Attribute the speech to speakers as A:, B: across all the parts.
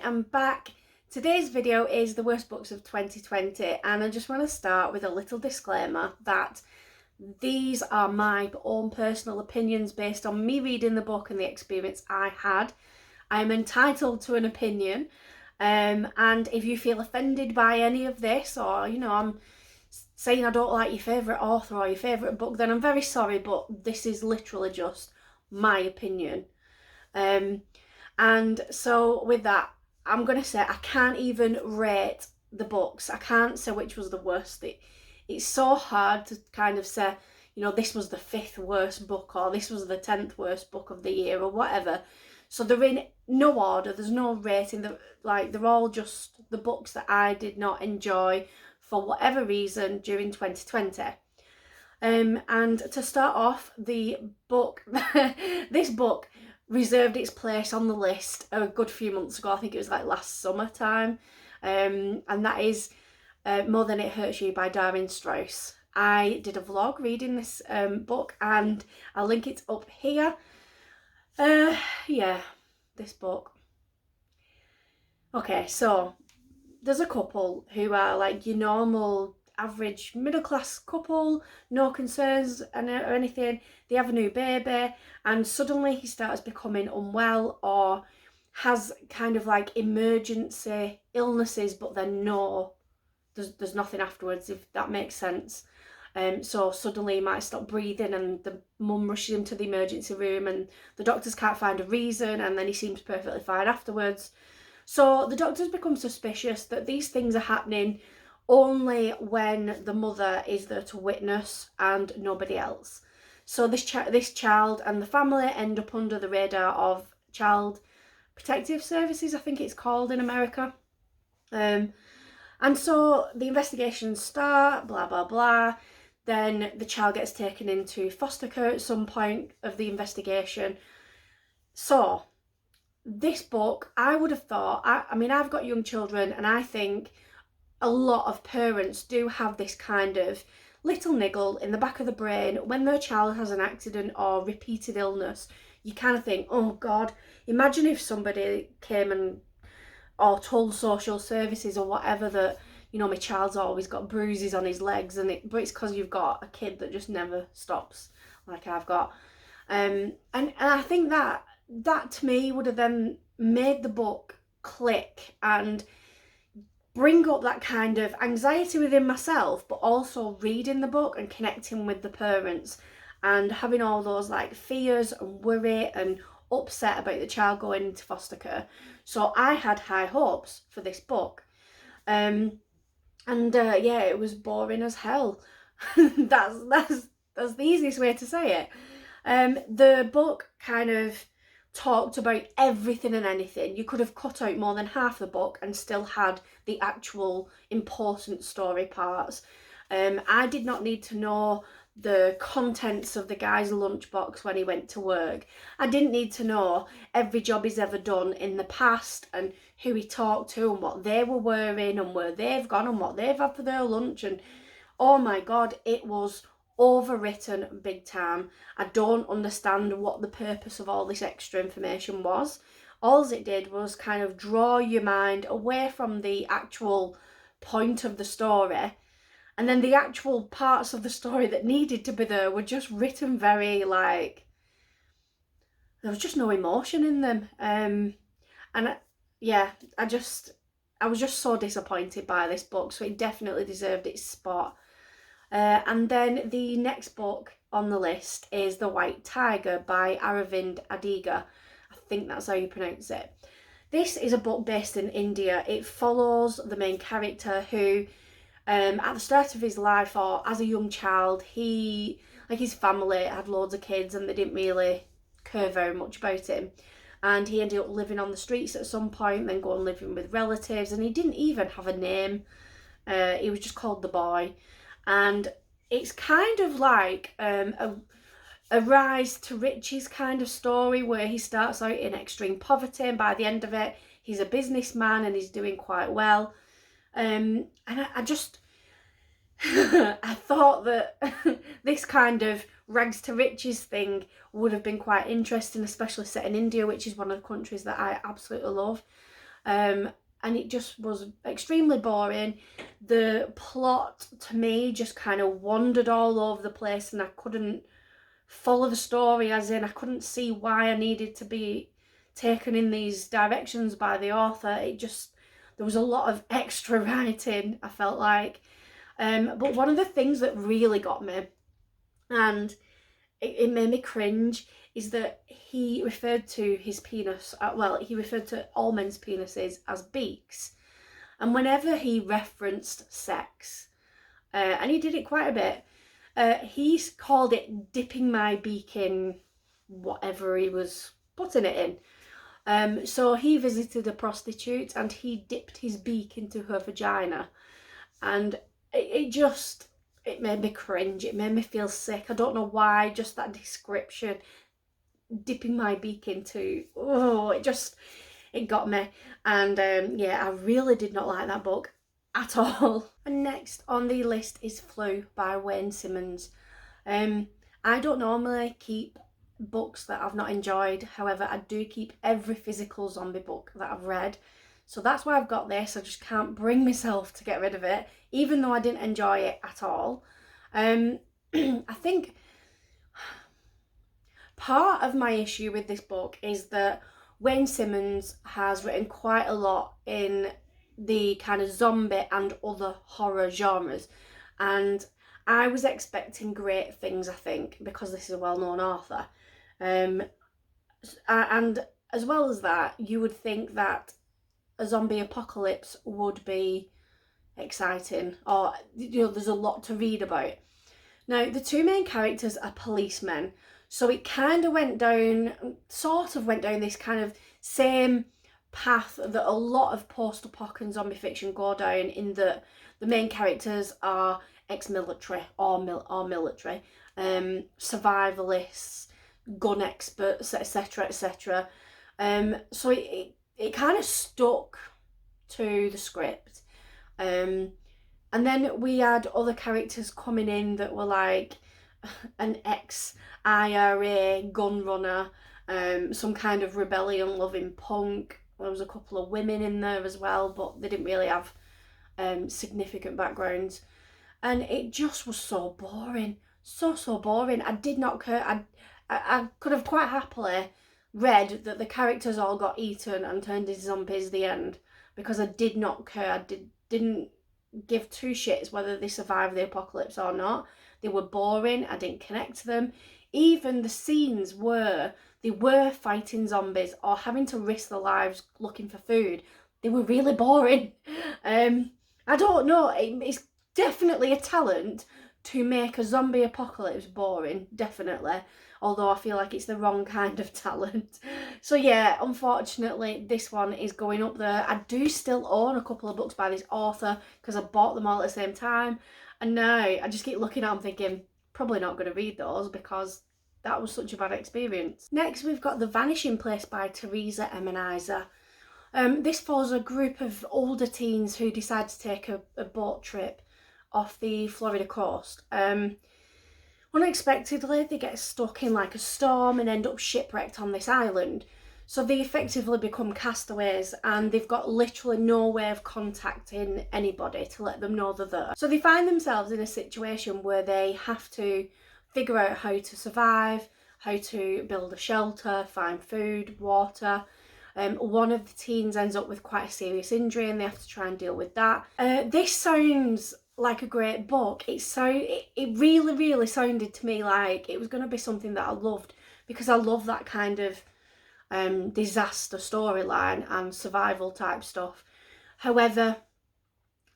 A: am back. Today's video is the worst books of 2020, and I just want to start with a little disclaimer that these are my own personal opinions based on me reading the book and the experience I had. I'm entitled to an opinion, and if you feel offended by any of this, or I'm saying I don't like your favourite author or your favourite book, then I'm very sorry, but this is literally just my opinion. And so with that, I'm going to say I can't even rate the books. I can't say which was the worst. It's so hard to kind of say, this was the 5th worst book, or this was the 10th worst book of the year, or whatever. So they're in no order. There's no rating. They're all just the books that I did not enjoy for whatever reason during 2020. And to start off, the book, this book reserved its place on the list a good few months ago. I think it was like last summertime, and that is More Than It Hurts You by Darren Strauss. I did a vlog reading this book, and I'll link it up here. Yeah, this book. Okay, so there's a couple who are like your normal average middle class couple, no concerns or anything. They have a new baby, and suddenly he starts becoming unwell or has kind of like emergency illnesses, but then there's nothing afterwards, if that makes sense. So suddenly he might stop breathing, and the mum rushes him to the emergency room, and the doctors can't find a reason, and then he seems perfectly fine afterwards. So the doctors become suspicious that these things are happening only when the mother is there to witness and nobody else. So this child and the family end up under the radar of Child Protective Services, I think it's called in America. And so the investigations start, blah, blah, blah. Then the child gets taken into foster care at some point of the investigation. So this book, I would have thought, I mean, I've got young children, and I think a lot of parents do have this kind of little niggle in the back of the brain when their child has an accident or repeated illness. You kind of think, oh God, imagine if somebody came or told social services or whatever that, my child's always got bruises on his legs, but it's because you've got a kid that just never stops, like I've got. And I think that to me would have then made the book click and bring up that kind of anxiety within myself, but also reading the book and connecting with the parents and having all those like fears and worry and upset about the child going into foster care. So I had high hopes for this book. Yeah, it was boring as hell. that's the easiest way to say it. The book kind of talked about everything and anything. You could have cut out more than half the book and still had the actual important story parts. I did not need to know the contents of the guy's lunchbox when he went to work. I didn't need to know every job he's ever done in the past and who he talked to and what they were wearing and where they've gone and what they've had for their lunch. And oh my God, it was overwritten big time. I don't understand what the purpose of all this extra information was. All it did was kind of draw your mind away from the actual point of the story, and then the actual parts of the story that needed to be there were just written very there was just no emotion in them. I was just so disappointed by this book, so it definitely deserved its spot. And then the next book on the list is The White Tiger by Aravind Adiga. I think that's how you pronounce it. This is a book based in India. It follows the main character who, at the start of his life or as a young child, his family had loads of kids and they didn't really care very much about him. And he ended up living on the streets at some point, then going living with relatives, and he didn't even have a name. He was just called the boy. And it's kind of like a rise to riches kind of story where he starts out in extreme poverty, and by the end of it, he's a businessman and he's doing quite well. And I just, I thought that this kind of rags to riches thing would have been quite interesting, especially set in India, which is one of the countries that I absolutely love. And it just was extremely boring. The plot to me just kind of wandered all over the place, and I couldn't follow the story, as in I couldn't see why I needed to be taken in these directions by the author. It just, there was a lot of extra writing, I felt like. But one of the things that really got me, and it made me cringe, is that he referred to his penis, he referred to all men's penises as beaks. And whenever he referenced sex, and he did it quite a bit, he called it dipping my beak in whatever he was putting it in. So he visited a prostitute and he dipped his beak into her vagina. And it made me cringe. It made me feel sick. I don't know why, just that description, dipping my beak into, it got me. And I really did not like that book at all. And next on the list is Flu by Wayne Simmons. I don't normally keep books that I've not enjoyed. However, I do keep every physical zombie book that I've read. So that's why I've got this. I just can't bring myself to get rid of it, even though I didn't enjoy it at all. I think part of my issue with this book is that Wayne Simmons has written quite a lot in the kind of zombie and other horror genres, and I was expecting great things, I think, because this is a well-known author. And as well as that, you would think that a zombie apocalypse would be exciting, or there's a lot to read about. Now, the two main characters are policemen, so it kind of went down this kind of same path that a lot of post-apoc and zombie fiction go down, in that the main characters are ex-military or military, survivalists, gun experts, etc, etc. So it kind of stuck to the script. And then we had other characters coming in that were like an ex-IRA gun runner, some kind of rebellion-loving punk. There was a couple of women in there as well, but they didn't really have significant backgrounds. And it just was so boring. So boring. I did not care. I could have quite happily read that the characters all got eaten and turned into zombies at the end, because I did not care. I didn't give two shits whether they survived the apocalypse or not. They were boring. I didn't connect to them. Even the scenes where they were fighting zombies or having to risk their lives looking for food, they were really boring. I don't know. It's definitely a talent to make a zombie apocalypse boring, definitely. Although I feel like it's the wrong kind of talent. So yeah, unfortunately, this one is going up there. I do still own a couple of books by this author because I bought them all at the same time. And now I just keep looking at them thinking, probably not going to read those because that was such a bad experience. Next, we've got The Vanishing Place by Teresa Emenizer. This follows a group of older teens who decide to take a boat trip off the Florida coast. Unexpectedly, they get stuck in like a storm and end up shipwrecked on this island. So they effectively become castaways, and they've got literally no way of contacting anybody to let them know they're there. So they find themselves in a situation where they have to figure out how to survive, how to build a shelter, find food, water. One of the teens ends up with quite a serious injury and they have to try and deal with that. This sounds like a great book. It really sounded to me like it was going to be something that I loved, because I love that kind of disaster storyline and survival type stuff. However,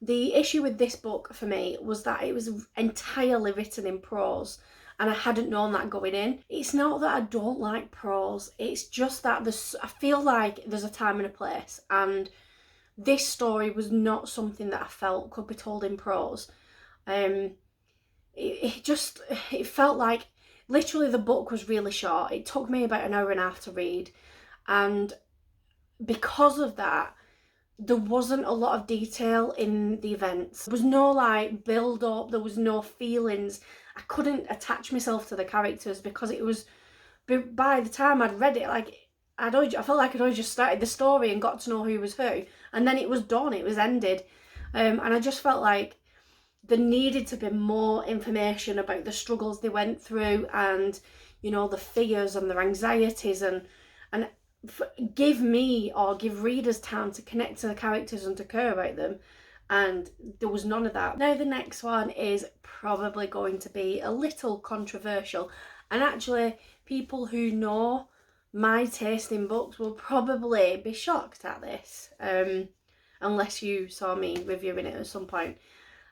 A: the issue with this book for me was that it was entirely written in prose, and I hadn't known that going in. It's not that I don't like prose, it's just that I feel like there's a time and a place, and this story was not something that I felt could be told in prose. It felt like literally the book was really short. It took me about an hour and a half to read, and because of that, there wasn't a lot of detail in the events. There was no like build up, there was no feelings. I couldn't attach myself to the characters because it was, by the time I'd read it, like I felt like I'd only just started the story and got to know who was who, and then it was done, it was ended. And I just felt like there needed to be more information about the struggles they went through, and you know, the fears and their anxieties, and give me or give readers time to connect to the characters and to care about them. And there was none of that. Now the next one is probably going to be a little controversial, and actually people who know my taste in books will probably be shocked at this, unless you saw me reviewing it at some point,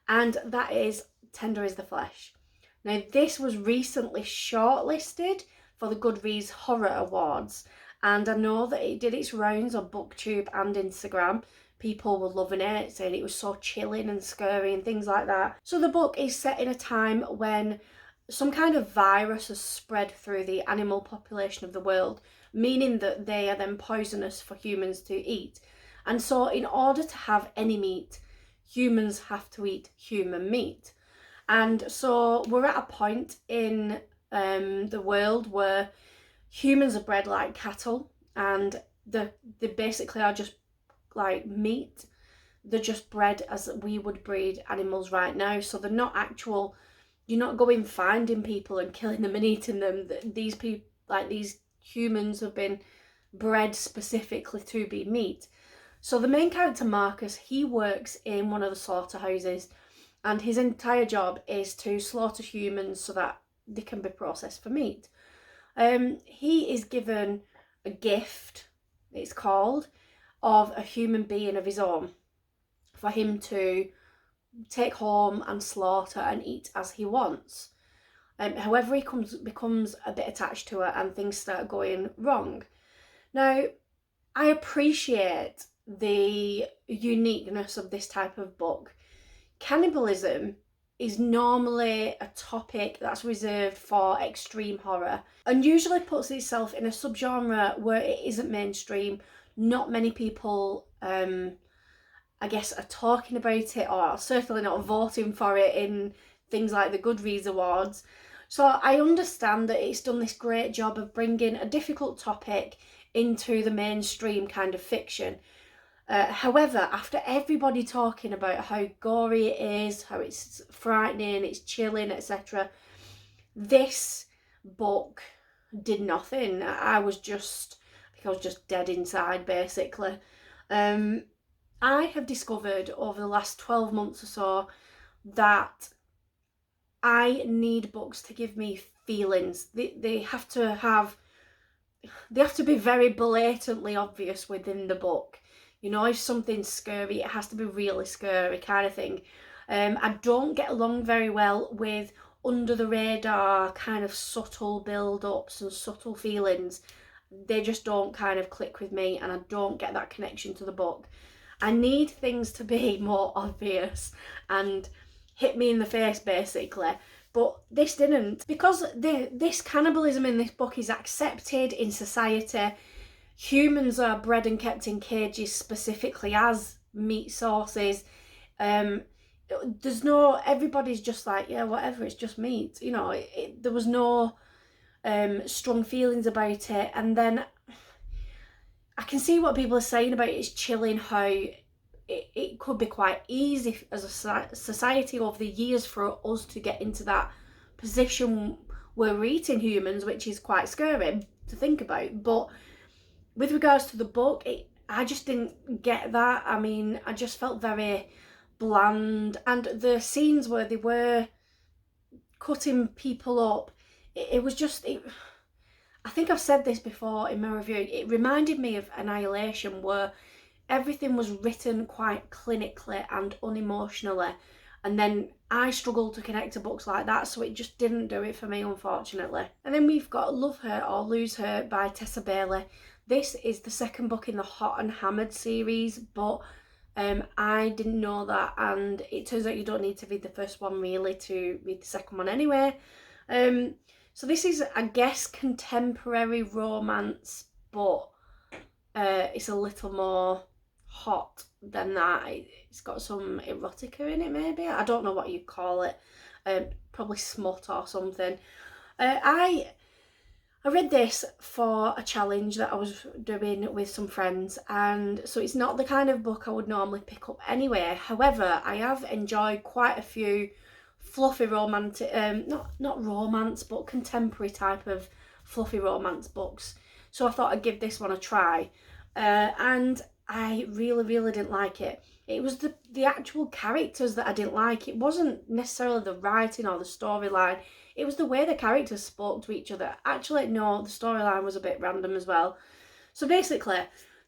A: and that is Tender is the Flesh. Now this was recently shortlisted for the Goodreads Horror Awards, and I know that it did its rounds on BookTube and Instagram. People were loving it, saying it was so chilling and scary and things like that. So the book is set in a time when some kind of virus has spread through the animal population of the world, meaning that they are then poisonous for humans to eat. And so in order to have any meat, humans have to eat human meat. And so we're at a point in the world where humans are bred like cattle, and they basically are just like meat. They're just bred as we would breed animals right now. So they're not actual, you're not going finding people and killing them and eating them. These people, like these humans, have been bred specifically to be meat. So the main character, Marcus, he works in one of the slaughterhouses, and his entire job is to slaughter humans so that they can be processed for meat. He is given a gift, it's called, of a human being of his own for him to take home and slaughter and eat as he wants. However, he becomes a bit attached to it and things start going wrong. Now, I appreciate the uniqueness of this type of book. Cannibalism is normally a topic that's reserved for extreme horror and usually puts itself in a subgenre where it isn't mainstream. Not many people, I guess, are talking about it, or certainly not voting for it in things like the Goodreads Awards. So I understand that it's done this great job of bringing a difficult topic into the mainstream kind of fiction. However, after everybody talking about how gory it is, how it's frightening, it's chilling, etc., this book did nothing. I was just dead inside, basically. I have discovered over the last 12 months or so that I need books to give me feelings. They have to be very blatantly obvious within the book. You know, if something's scary, it has to be really scary kind of thing. I don't get along very well with under the radar kind of subtle build-ups and subtle feelings. They just don't kind of click with me, and I don't get that connection to the book. I need things to be more obvious and hit me in the face, basically. But this didn't. Because this cannibalism in this book is accepted in society. Humans are bred and kept in cages specifically as meat sources. Everybody's just like, yeah, whatever, it's just meat. You know, there was no strong feelings about it. And then I can see what people are saying about it's chilling, how it could be quite easy as a society over the years for us to get into that position where we're eating humans, which is quite scary to think about. But with regards to the book, I just didn't get that. I mean, I just felt very bland, and the scenes where they were cutting people up, it was just... I think I've said this before in my review, it reminded me of Annihilation, where everything was written quite clinically and unemotionally, and then I struggle to connect to books like that, so it just didn't do it for me, unfortunately. And then we've got Love Her or Lose Her by Tessa Bailey. This is the second book in the Hot and Hammered series, but I didn't know that, and it turns out you don't need to read the first one really to read the second one anyway. So this is, I guess, contemporary romance, but it's a little more hot than that. It's got some erotica in it, maybe. I don't know what you call it. Probably smut or something. I I read this for a challenge that I was doing with some friends, and so it's not the kind of book I would normally pick up anyway. However, I have enjoyed quite a few fluffy romantic, not romance, but contemporary type of fluffy romance books. So I thought I'd give this one a try, and I really didn't like it. It was the actual characters that I didn't like. It wasn't necessarily the writing or the storyline. It was the way the characters spoke to each other. Actually, no, the storyline was a bit random as well. So basically,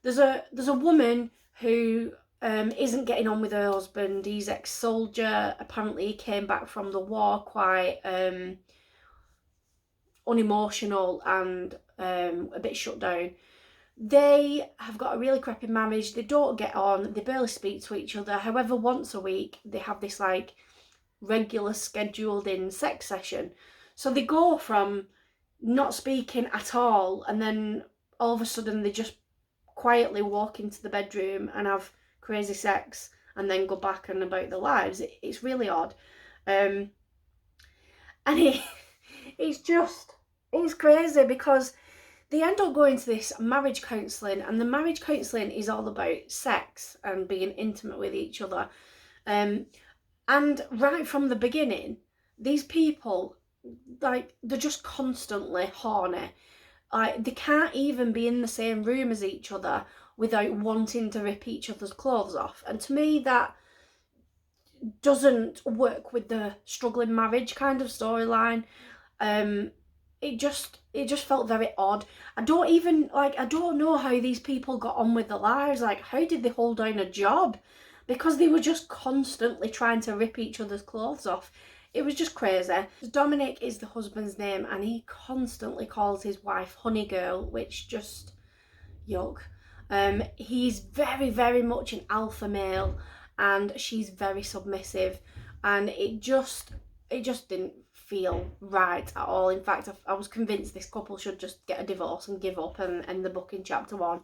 A: there's a woman who isn't getting on with her husband. He's ex-soldier. Apparently, he came back from the war quite unemotional and a bit shut down. They have got a really crappy marriage. They don't get on. They barely speak to each other. However, once a week, they have this like regular scheduled in sex session. So they go from not speaking at all, and then all of a sudden they just quietly walk into the bedroom and have crazy sex and then go back and about their lives. It's really odd. And it's crazy because they end up going to this marriage counselling, and the marriage counselling is all about sex and being intimate with each other. And right from the beginning, these people, like, they're just constantly horny. Like, they can't even be in the same room as each other without wanting to rip each other's clothes off. And to me, that doesn't work with the struggling marriage kind of storyline. It just felt very odd. I don't know how these people got on with their lives. Like, how did they hold down a job? Because they were just constantly trying to rip each other's clothes off. It was just crazy. Dominic is the husband's name, and he constantly calls his wife honey girl, which just yuck. He's very much an alpha male, and she's very submissive, and it just didn't feel right at all. In fact, I was convinced this couple should just get a divorce and give up and end the book in chapter 1.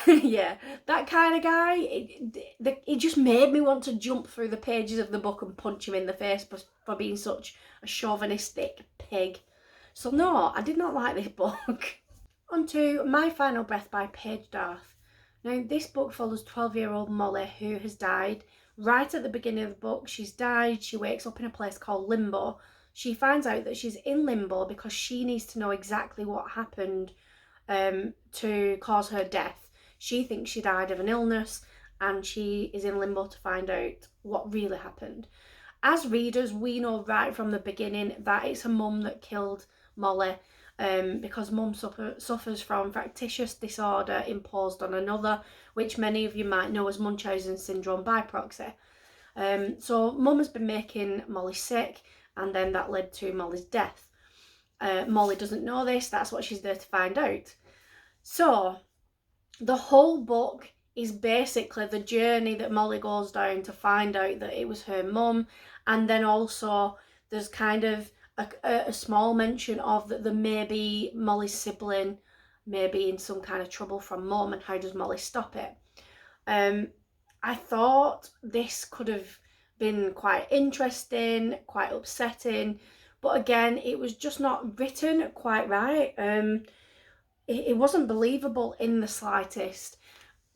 A: Yeah, that kind of guy, it just made me want to jump through the pages of the book and punch him in the face for being such a chauvinistic pig. So no, I did not like this book. On to My Final Breath by Paige Darth. Now, this book follows 12-year-old Molly, who has died. Right at the beginning of the book, she's died. She wakes up in a place called Limbo. She finds out that she's in Limbo because she needs to know exactly what happened to cause her death. She thinks she died of an illness, and she is in Limbo to find out what really happened. As readers, we know right from the beginning that it's her mum that killed Molly, because mum suffers from factitious disorder imposed on another, which many of you might know as Munchausen syndrome by proxy. So mum has been making Molly sick, and then that led to Molly's death. Molly doesn't know this. That's what she's there to find out. So the whole book is basically the journey that Molly goes down to find out that it was her mum, and then also there's kind of a small mention of that there may be Molly's sibling may be in some kind of trouble from mum, and how does Molly stop it. I thought this could have been quite interesting, quite upsetting, but again, it was just not written quite right. It wasn't believable in the slightest.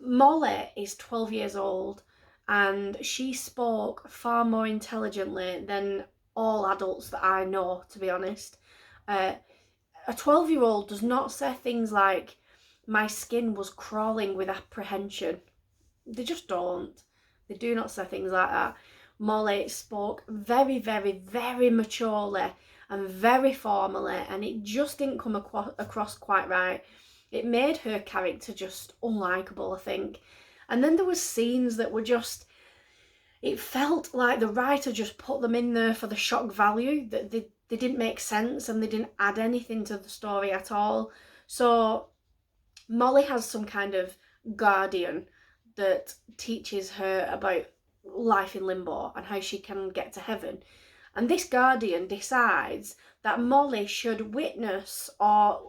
A: Molly is 12 years old, and she spoke far more intelligently than all adults that I know, to be honest. A 12-year-old does not say things like, my skin was crawling with apprehension. They just don't. They do not say things like that. Molly spoke very maturely and very formally, and it just didn't come across quite right. It made her character just unlikable, I think. And then there was scenes that were just, it felt like the writer just put them in there for the shock value, that they didn't make sense and they didn't add anything to the story at all. So Molly has some kind of guardian that teaches her about life in limbo and how she can get to heaven. And this guardian decides that Molly should witness or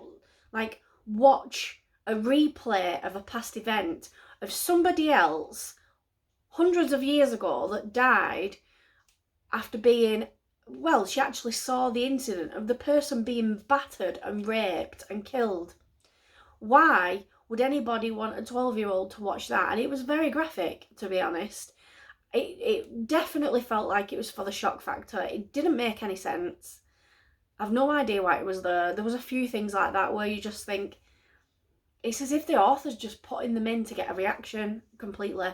A: like watch a replay of a past event of somebody else hundreds of years ago that died after being well, she actually saw the incident of the person being battered and raped and killed. Why would anybody want a 12-year-old to watch that? And it was very graphic, to be honest. It definitely felt like it was for the shock factor. It didn't make any sense. I've no idea why it was there. There was a few things like that where you just think, it's as if the author's just putting them in to get a reaction completely.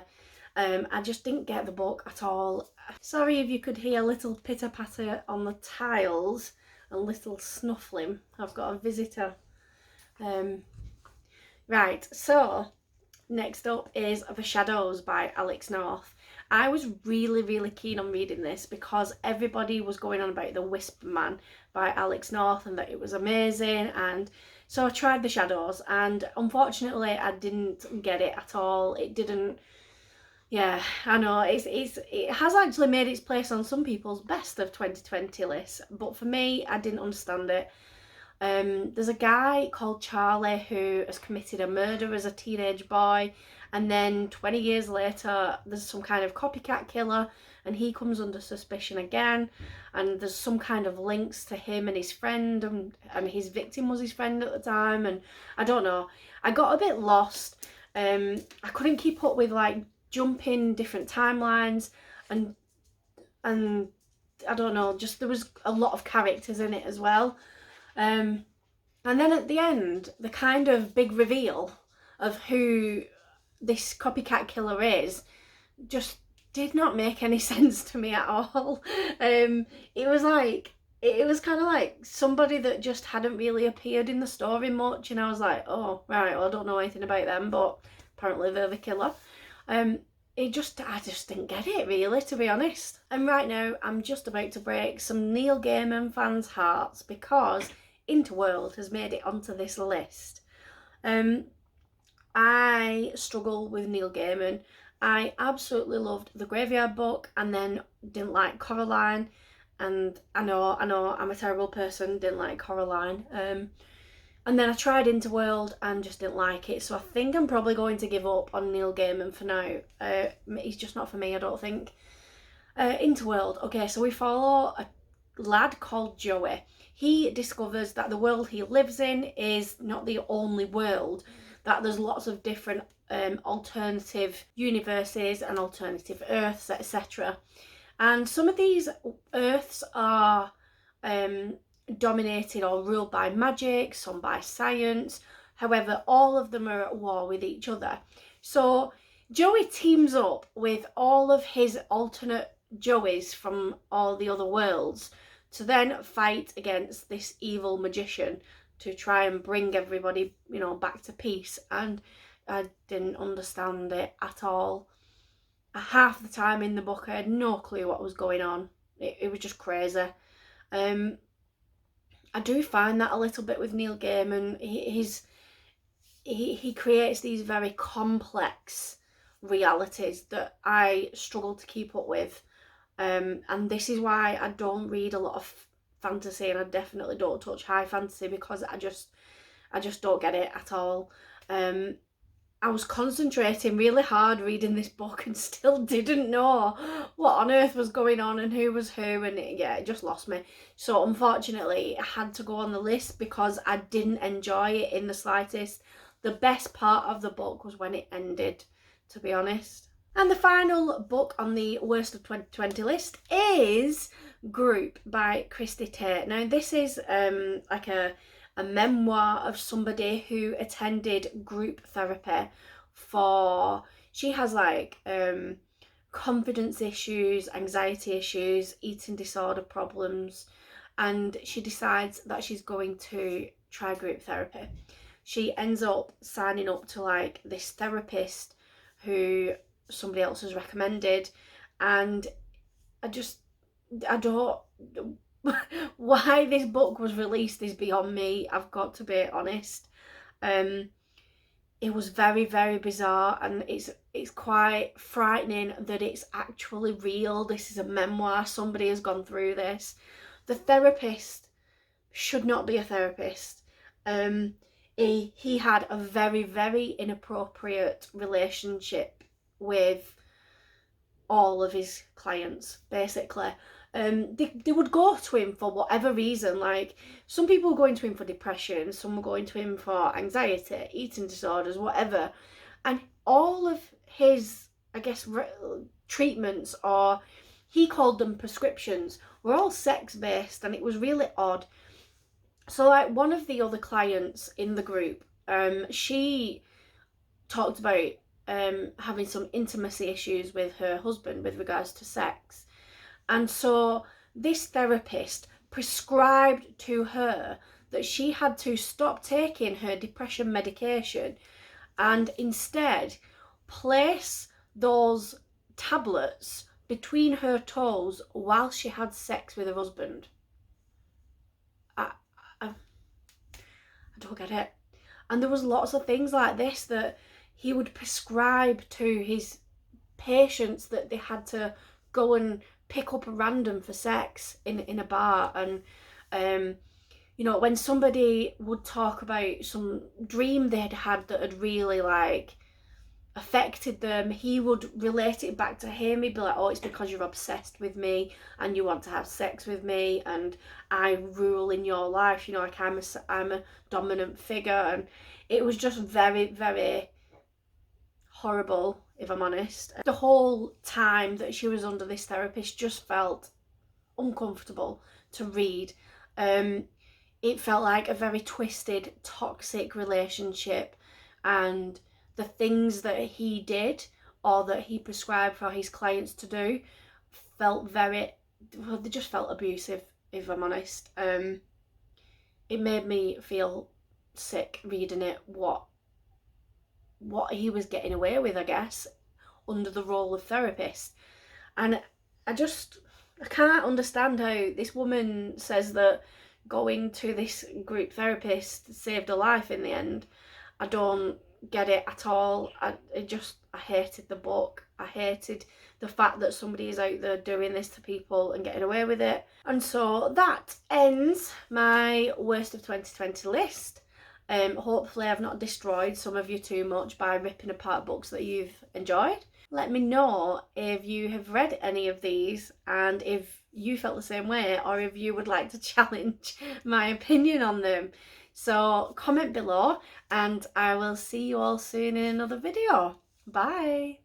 A: I just didn't get the book at all. Sorry if you could hear a little pitter-patter on the tiles, a little snuffling. I've got a visitor. Right, so next up is The Shadows by Alex North. I was really keen on reading this because everybody was going on about The Wisp Man by Alex North and that it was amazing, and so I tried The Shadows, and unfortunately I didn't get it at all. It didn't, yeah, I know, it has actually made its place on some people's best of 2020 lists, but for me, I didn't understand it. There's a guy called Charlie who has committed a murder as a teenage boy, and then 20 years later there's some kind of copycat killer and he comes under suspicion again, and there's some kind of links to him and his friend, and his victim was his friend at the time, and I don't know, I got a bit lost. I couldn't keep up with like jumping different timelines, and I don't know, just there was a lot of characters in it as well. And then at the end, the kind of big reveal of who this copycat killer is just did not make any sense to me at all. It was kind of like somebody that just hadn't really appeared in the story much, and I was like, oh, right, well, I don't know anything about them, but apparently they're the killer. I just didn't get it, really, to be honest. And right now, I'm just about to break some Neil Gaiman fans' hearts because Interworld has made it onto this list. I struggle with Neil Gaiman. I absolutely loved The Graveyard Book and then didn't like Coraline. And I know, I'm a terrible person, didn't like Coraline. And then I tried Interworld and just didn't like it. So I think I'm probably going to give up on Neil Gaiman for now. He's just not for me, I don't think. Interworld. Okay, so we follow a lad called Joey. He discovers that the world he lives in is not the only world, that there's lots of different alternative universes and alternative Earths, etc. And some of these Earths are dominated or ruled by magic, some by science. However, all of them are at war with each other. So Joey teams up with all of his alternate Joeys from all the other worlds to then fight against this evil magician to try and bring everybody, back to peace. And I didn't understand it at all. Half the time in the book, I had no clue what was going on. It was just crazy. I do find that a little bit with Neil Gaiman. He creates these very complex realities that I struggle to keep up with. And this is why I don't read a lot of fantasy, and I definitely don't touch high fantasy, because I just don't get it at all. I was concentrating really hard reading this book and still didn't know what on earth was going on and who was who, and it just lost me. So unfortunately it had to go on the list because I didn't enjoy it in the slightest. The best part of the book was when it ended, to be honest. And the final book on the worst of 2020 list is Group by Christy Tate. Now this is like a memoir of somebody who attended group therapy she has like confidence issues, anxiety issues, eating disorder problems, and she decides that she's going to try group therapy. She ends up signing up to like this therapist who somebody else has recommended, and I don't why this book was released is beyond me, I've got to be honest. It was very, very bizarre, and it's quite frightening that it's actually real. This is a memoir, somebody has gone through this. The therapist should not be a therapist. He had a very, very inappropriate relationship with all of his clients, basically. they would go to him for whatever reason. Like, some people were going to him for depression, some were going to him for anxiety, eating disorders, whatever. And all of his, I guess, treatments, or he called them prescriptions, were all sex based, and it was really odd. So, like, one of the other clients in the group, she talked about having some intimacy issues with her husband with regards to sex. And so this therapist prescribed to her that she had to stop taking her depression medication and instead place those tablets between her toes while she had sex with her husband. I don't get it. And there was lots of things like this that he would prescribe to his patients, that they had to go and pick up a random for sex in a bar. And you know, when somebody would talk about some dream they'd had that had really like affected them, he would relate it back to him. He'd be like, oh, it's because you're obsessed with me and you want to have sex with me and I rule in your life, you know, like I'm a dominant figure. And it was just very, very horrible, if I'm honest. The whole time that she was under this therapist just felt uncomfortable to read. It felt like a very twisted, toxic relationship, and the things that he did or that he prescribed for his clients to do felt very, well, they just felt abusive, if I'm honest. It made me feel sick reading it, what he was getting away with, I guess, under the role of therapist. And I can't understand how this woman says that going to this group therapist saved her life in the end. I don't get it at all. I hated the book. I hated the fact that somebody is out there doing this to people and getting away with it. And so that ends my worst of 2020 list. Hopefully I've not destroyed some of you too much by ripping apart books that you've enjoyed. Let me know if you have read any of these and if you felt the same way, or if you would like to challenge my opinion on them. So comment below and I will see you all soon in another video. Bye!